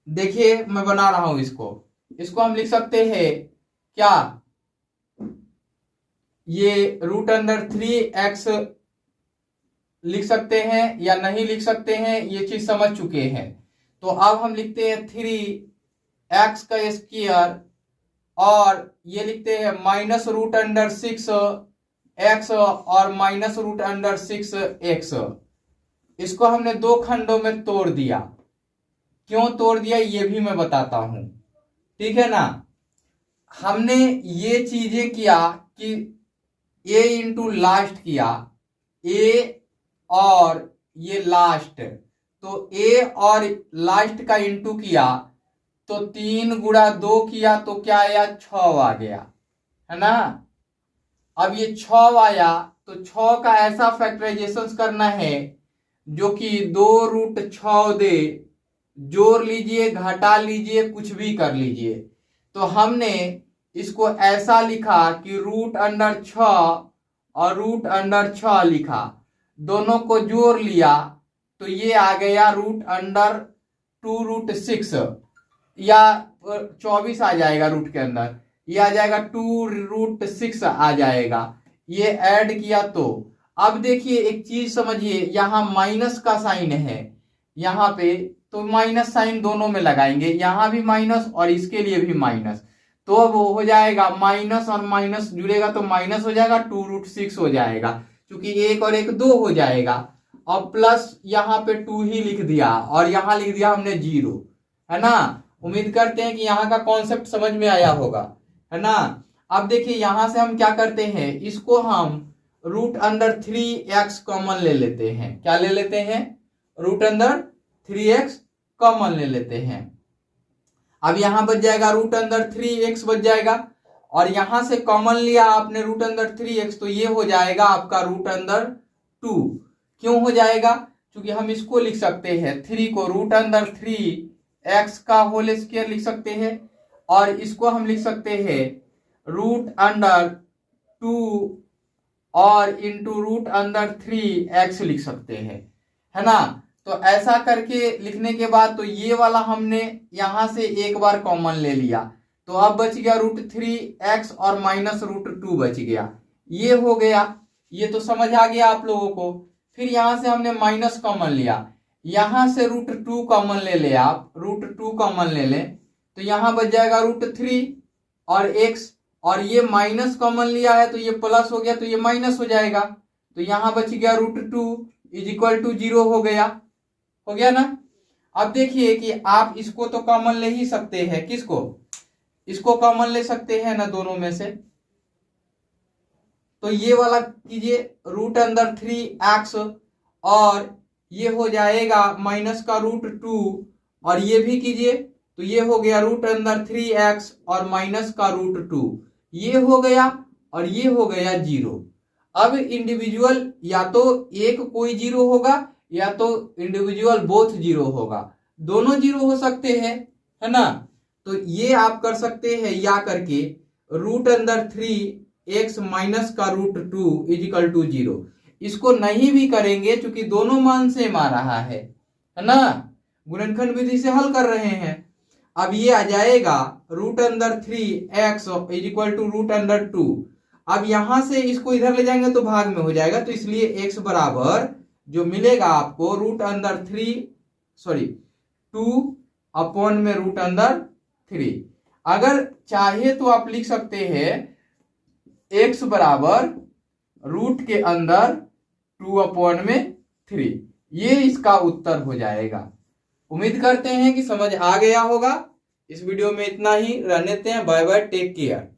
देखिए मैं बना रहा हूं इसको हम लिख सकते हैं क्या, ये √3x लिख सकते हैं या नहीं लिख सकते हैं, ये चीज समझ चुके हैं। तो अब हम लिखते हैं 3x² और ये लिखते हैं -√6x और -√6x। इसको हमने दो खंडों में तोड़ दिया। क्यों तोड़ दिया ये भी मैं बताता हूं, ठीक है ना। हमने ये चीजें किया कि a इंटू लास्ट किया, a और ये लास्ट, तो a और लास्ट का इंटू किया तो 3 × 2 किया तो क्या आया, 6 आ गया, है ना। अब ये 6 आया तो 6 का ऐसा फैक्टराइजेशन करना है जो कि 2√6 दे, जोड़ लीजिए घटा लीजिए कुछ भी कर लीजिए। तो हमने इसको ऐसा लिखा कि √6 और √6 लिखा, दोनों को जोड़ लिया तो ये आ गया √2√6 या 24 आ जाएगा रूट के अंदर, ये आ जाएगा 2√6 आ जाएगा। ये ऐड किया तो अब देखिए एक चीज समझिए, यहां माइनस का साइन है यहां पे, तो माइनस साइन दोनों में लगाएंगे, यहां भी माइनस और इसके लिए भी माइनस, तो अब हो जाएगा माइनस और माइनस जुड़ेगा तो माइनस हो जाएगा, 2√6 हो जाएगा, क्योंकि 1 और 1 2 हो जाएगा। और प्लस यहाँ पे 2 ही लिख दिया और यहाँ लिख दिया हमने 0, है ना। उम्मीद करते हैं कि यहाँ का कॉन्सेप्ट समझ में आया होगा, है ना। अब देखिए यहां से हम क्या करते हैं, इसको हम √3x कॉमन ले लेते हैं। क्या ले लेते हैं, √3x कॉमन ले लेते हैं। अब यहां बच जाएगा √3x बच जाएगा, और यहां से कॉमन लिया आपने √3x, तो ये हो जाएगा आपका √2। क्यों हो जाएगा, क्योंकि हम इसको लिख सकते हैं 3 को √3x का होल स्क्वायर लिख सकते हैं, और इसको हम लिख सकते हैं √2 और इंटू √3x लिख सकते हैं, है ना। तो ऐसा करके लिखने के बाद तो ये वाला हमने यहां से एक बार कॉमन ले लिया, तो अब बच गया √3x और -√2 बच गया, ये हो गया। ये तो समझ आ गया आप लोगों को। फिर यहां से हमने माइनस कॉमन लिया, यहां से √2 कॉमन ले ले, आप √2 कॉमन ले लें तो यहां बच जाएगा √3 और x, और ये माइनस कॉमन लिया है तो ये प्लस हो गया तो ये माइनस हो जाएगा, तो यहां बच गया √2 = 0 हो गया ना। अब देखिए कि आप इसको तो कॉमन ले ही सकते हैं, किसको, इसको कॉमन ले सकते हैं ना दोनों में से, तो ये वाला कीजिए √3x और ये हो जाएगा माइनस का √2, और ये भी कीजिए तो ये हो गया √3x और माइनस का √2, ये हो गया और ये हो गया 0। अब इंडिविजुअल या तो एक कोई 0 होगा या तो इंडिविजुअल बोथ 0 होगा, दोनों 0 हो सकते हैं, है ना। तो ये आप कर सकते हैं या करके √3x माइनस का √2 = 0। इसको नहीं भी करेंगे क्योंकि दोनों मान सेम आ रहा है ना, गुणनखंड विधि से हल कर रहे हैं। अब ये आ जाएगा √3x = √2। अब यहां से इसको इधर ले जाएंगे तो भाग में हो जाएगा, तो इसलिए x बराबर जो मिलेगा आपको √2/√3। अगर चाहे तो आप लिख सकते हैं x बराबर रूट के अंदर 2/3, ये इसका उत्तर हो जाएगा। उम्मीद करते हैं कि समझ आ गया होगा। इस वीडियो में इतना ही, रहने देते हैं। Bye bye, take care.